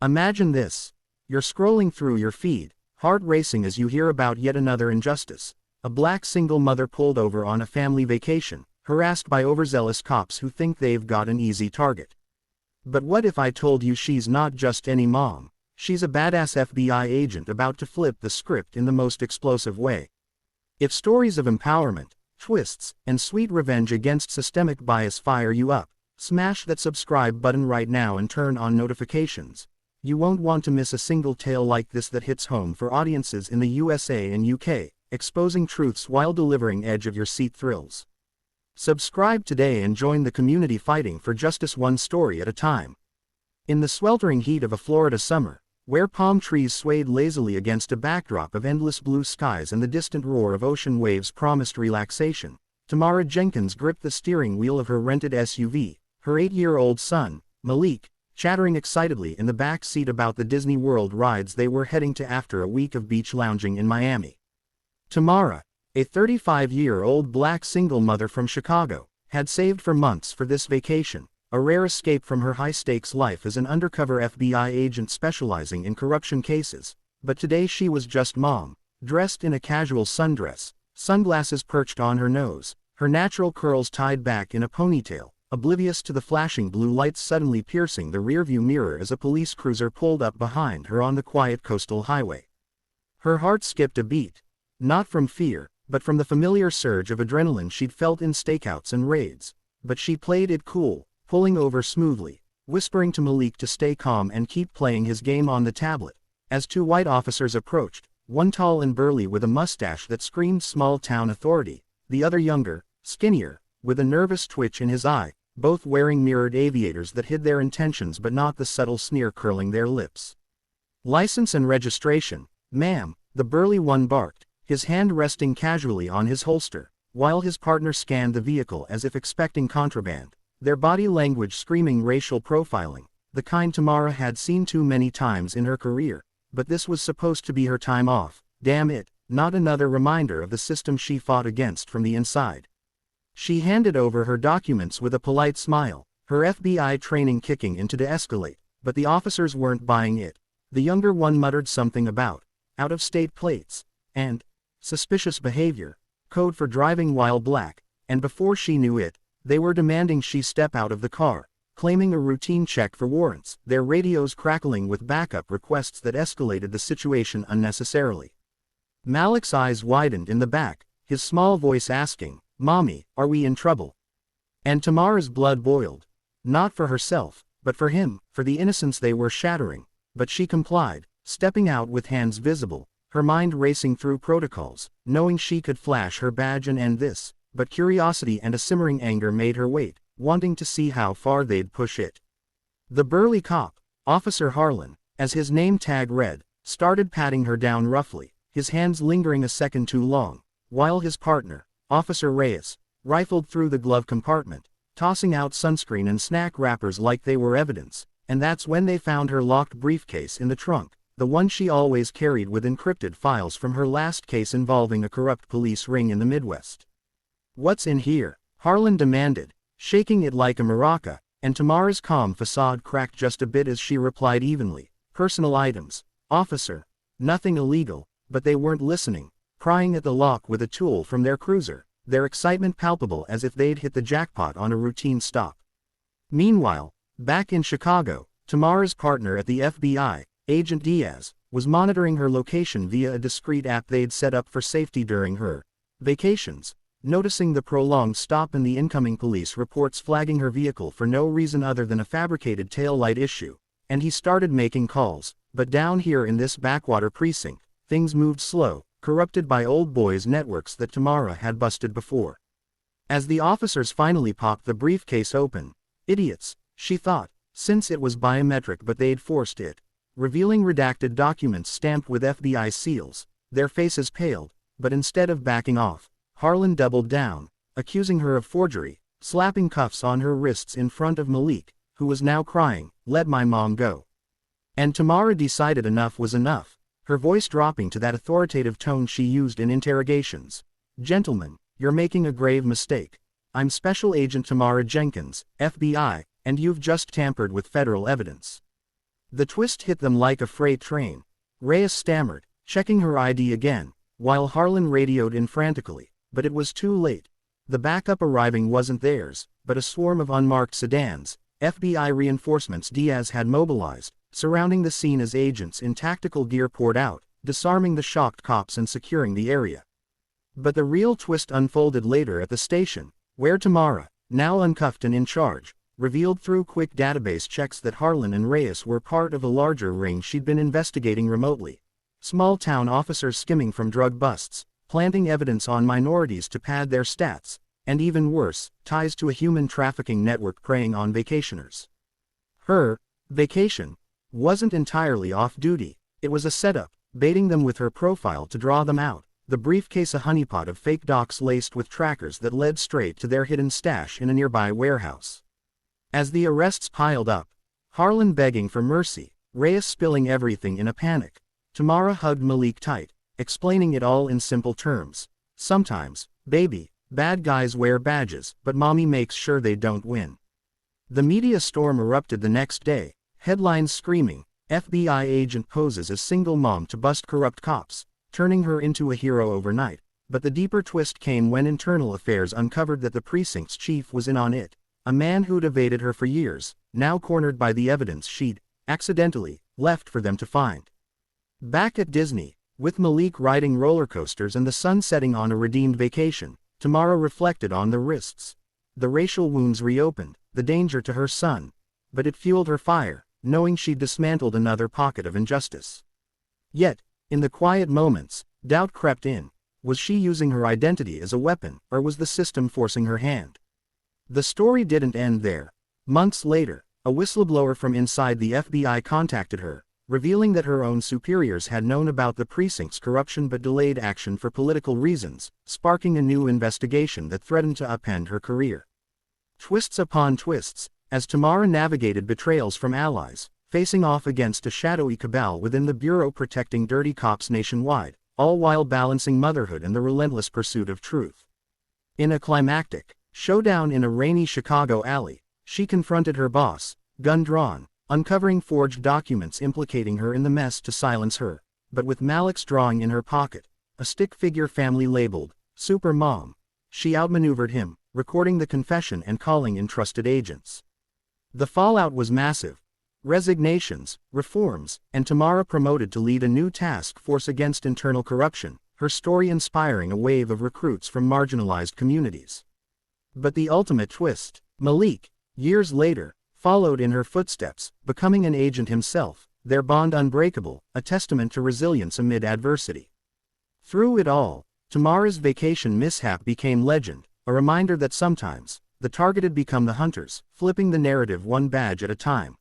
Imagine this. You're scrolling through your feed, heart racing as you hear about yet another injustice. A black single mother pulled over on a family vacation, harassed by overzealous cops who think they've got an easy target. But what if I told you she's not just any mom? She's a badass FBI agent about to flip the script in the most explosive way. If stories of empowerment, twists, and sweet revenge against systemic bias fire you up, smash that subscribe button right now and turn on notifications. You won't want to miss a single tale like this that hits home for audiences in the USA and UK, exposing truths while delivering edge-of-your-seat thrills. Subscribe today and join the community fighting for justice one story at a time. In the sweltering heat of a Florida summer, where palm trees swayed lazily against a backdrop of endless blue skies and the distant roar of ocean waves promised relaxation, Tamara Jenkins gripped the steering wheel of her rented SUV, her 8-year-old son, Malik, chattering excitedly in the back seat about the Disney World rides they were heading to after a week of beach lounging in Miami. Tamara, a 35-year-old black single mother from Chicago, had saved for months for this vacation, a rare escape from her high-stakes life as an undercover FBI agent specializing in corruption cases. But today she was just mom, dressed in a casual sundress, sunglasses perched on her nose, her natural curls tied back in a ponytail, oblivious to the flashing blue lights suddenly piercing the rearview mirror as a police cruiser pulled up behind her on the quiet coastal highway. Her heart skipped a beat, not from fear, but from the familiar surge of adrenaline she'd felt in stakeouts and raids. But she played it cool, pulling over smoothly, whispering to Malik to stay calm and keep playing his game on the tablet. As two white officers approached, one tall and burly with a mustache that screamed small-town authority, the other younger, skinnier, with a nervous twitch in his eye, both wearing mirrored aviators that hid their intentions but not the subtle sneer curling their lips. "License and registration, ma'am," the burly one barked, his hand resting casually on his holster, while his partner scanned the vehicle as if expecting contraband, their body language screaming racial profiling, the kind Tamara had seen too many times in her career. But this was supposed to be her time off, damn it, not another reminder of the system she fought against from the inside. She handed over her documents with a polite smile, her FBI training kicking in to de-escalate, but the officers weren't buying it. The younger one muttered something about out-of-state plates and suspicious behavior, code for driving while black, and before she knew it, they were demanding she step out of the car, claiming a routine check for warrants, their radios crackling with backup requests that escalated the situation unnecessarily. Malik's eyes widened in the back, his small voice asking, "Mommy, are we in trouble?" And Tamara's blood boiled. Not for herself, but for him, for the innocence they were shattering. But she complied, stepping out with hands visible, her mind racing through protocols, knowing she could flash her badge and end this, but curiosity and a simmering anger made her wait, wanting to see how far they'd push it. The burly cop, Officer Harlan, as his name tag read, started patting her down roughly, his hands lingering a second too long, while his partner, Officer Reyes, rifled through the glove compartment, tossing out sunscreen and snack wrappers like they were evidence, and that's when they found her locked briefcase in the trunk, the one she always carried with encrypted files from her last case involving a corrupt police ring in the Midwest. "What's in here?" Harlan demanded, shaking it like a maraca, and Tamara's calm facade cracked just a bit as she replied evenly, "Personal items, officer. Nothing illegal." But they weren't listening, prying at the lock with a tool from their cruiser, their excitement palpable as if they'd hit the jackpot on a routine stop. Meanwhile, back in Chicago, Tamara's partner at the FBI, Agent Diaz, was monitoring her location via a discreet app they'd set up for safety during her vacations, noticing the prolonged stop and the incoming police reports flagging her vehicle for no reason other than a fabricated taillight issue, and he started making calls. But down here in this backwater precinct, things moved slow, corrupted by old boys' networks that Tamara had busted before. As the officers finally popped the briefcase open, idiots, she thought, since it was biometric but they'd forced it, revealing redacted documents stamped with FBI seals, their faces paled, but instead of backing off, Harlan doubled down, accusing her of forgery, slapping cuffs on her wrists in front of Malik, who was now crying, "Let my mom go." And Tamara decided enough was enough, her voice dropping to that authoritative tone she used in interrogations. "Gentlemen, you're making a grave mistake. I'm Special Agent Tamara Jenkins, FBI, and you've just tampered with federal evidence." The twist hit them like a freight train. Reyes stammered, checking her ID again, while Harlan radioed in frantically, but it was too late. The backup arriving wasn't theirs, but a swarm of unmarked sedans, FBI reinforcements Diaz had mobilized, surrounding the scene as agents in tactical gear poured out, disarming the shocked cops and securing the area. But the real twist unfolded later at the station, where Tamara, now uncuffed and in charge, revealed through quick database checks that Harlan and Reyes were part of a larger ring she'd been investigating remotely. Small-town officers skimming from drug busts, planting evidence on minorities to pad their stats, and even worse, ties to a human trafficking network preying on vacationers. Her vacation wasn't entirely off-duty. It was a setup, baiting them with her profile to draw them out, the briefcase a honeypot of fake docs laced with trackers that led straight to their hidden stash in a nearby warehouse. As the arrests piled up, Harlan begging for mercy, Reyes spilling everything in a panic, Tamara hugged Malik tight, explaining it all in simple terms. Sometimes, baby, bad guys wear badges, but mommy makes sure they don't win. The media storm erupted the next day, headlines screaming, FBI agent poses as single mom to bust corrupt cops, turning her into a hero overnight. But the deeper twist came when internal affairs uncovered that the precinct's chief was in on it, a man who'd evaded her for years, now cornered by the evidence she'd, accidentally, left for them to find. Back at Disney, with Malik riding roller coasters and the sun setting on a redeemed vacation, Tamara reflected on the risks. The racial wounds reopened, the danger to her son. But it fueled her fire, knowing she'd dismantled another pocket of injustice. Yet, in the quiet moments, doubt crept in. Was she using her identity as a weapon, or was the system forcing her hand? The story didn't end there. Months later, a whistleblower from inside the FBI contacted her, revealing that her own superiors had known about the precinct's corruption but delayed action for political reasons, sparking a new investigation that threatened to upend her career. Twists upon twists, as Tamara navigated betrayals from allies, facing off against a shadowy cabal within the bureau protecting dirty cops nationwide, all while balancing motherhood and the relentless pursuit of truth. In a climactic showdown in a rainy Chicago alley, she confronted her boss, gun drawn, uncovering forged documents implicating her in the mess to silence her, but with Malik's drawing in her pocket, a stick figure family labeled Super Mom, she outmaneuvered him, recording the confession and calling in trusted agents. The fallout was massive. Resignations, reforms, and Tamara promoted to lead a new task force against internal corruption, her story inspiring a wave of recruits from marginalized communities. But the ultimate twist, Malik, years later, followed in her footsteps, becoming an agent himself, their bond unbreakable, a testament to resilience amid adversity. Through it all, Tamara's vacation mishap became legend, a reminder that sometimes, the targeted become the hunters, flipping the narrative one badge at a time.